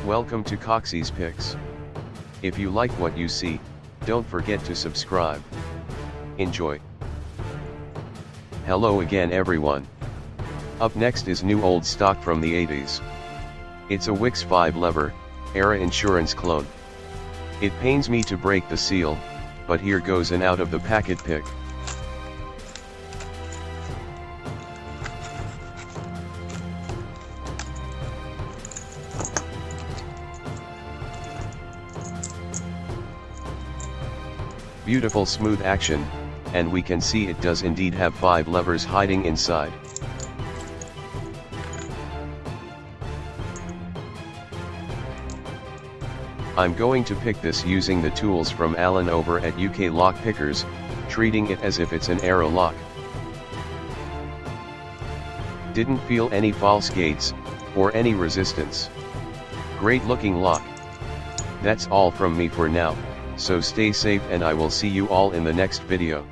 Welcome to Coxie's Picks. If you like what you see, don't forget to subscribe. Enjoy. Hello again everyone. Up next is new old stock from the 80s. It's a Wickes 5-lever, era insurance clone. It pains me to break the seal, but here goes an out of the packet pick. Beautiful smooth action, and we can see it does indeed have 5 levers hiding inside. I'm going to pick this using the tools from Alan over at UK Lock Pickers, treating it as if it's an aero lock. Didn't feel any false gates, or any resistance. Great looking lock. That's all from me for now. So stay safe and I will see you all in the next video.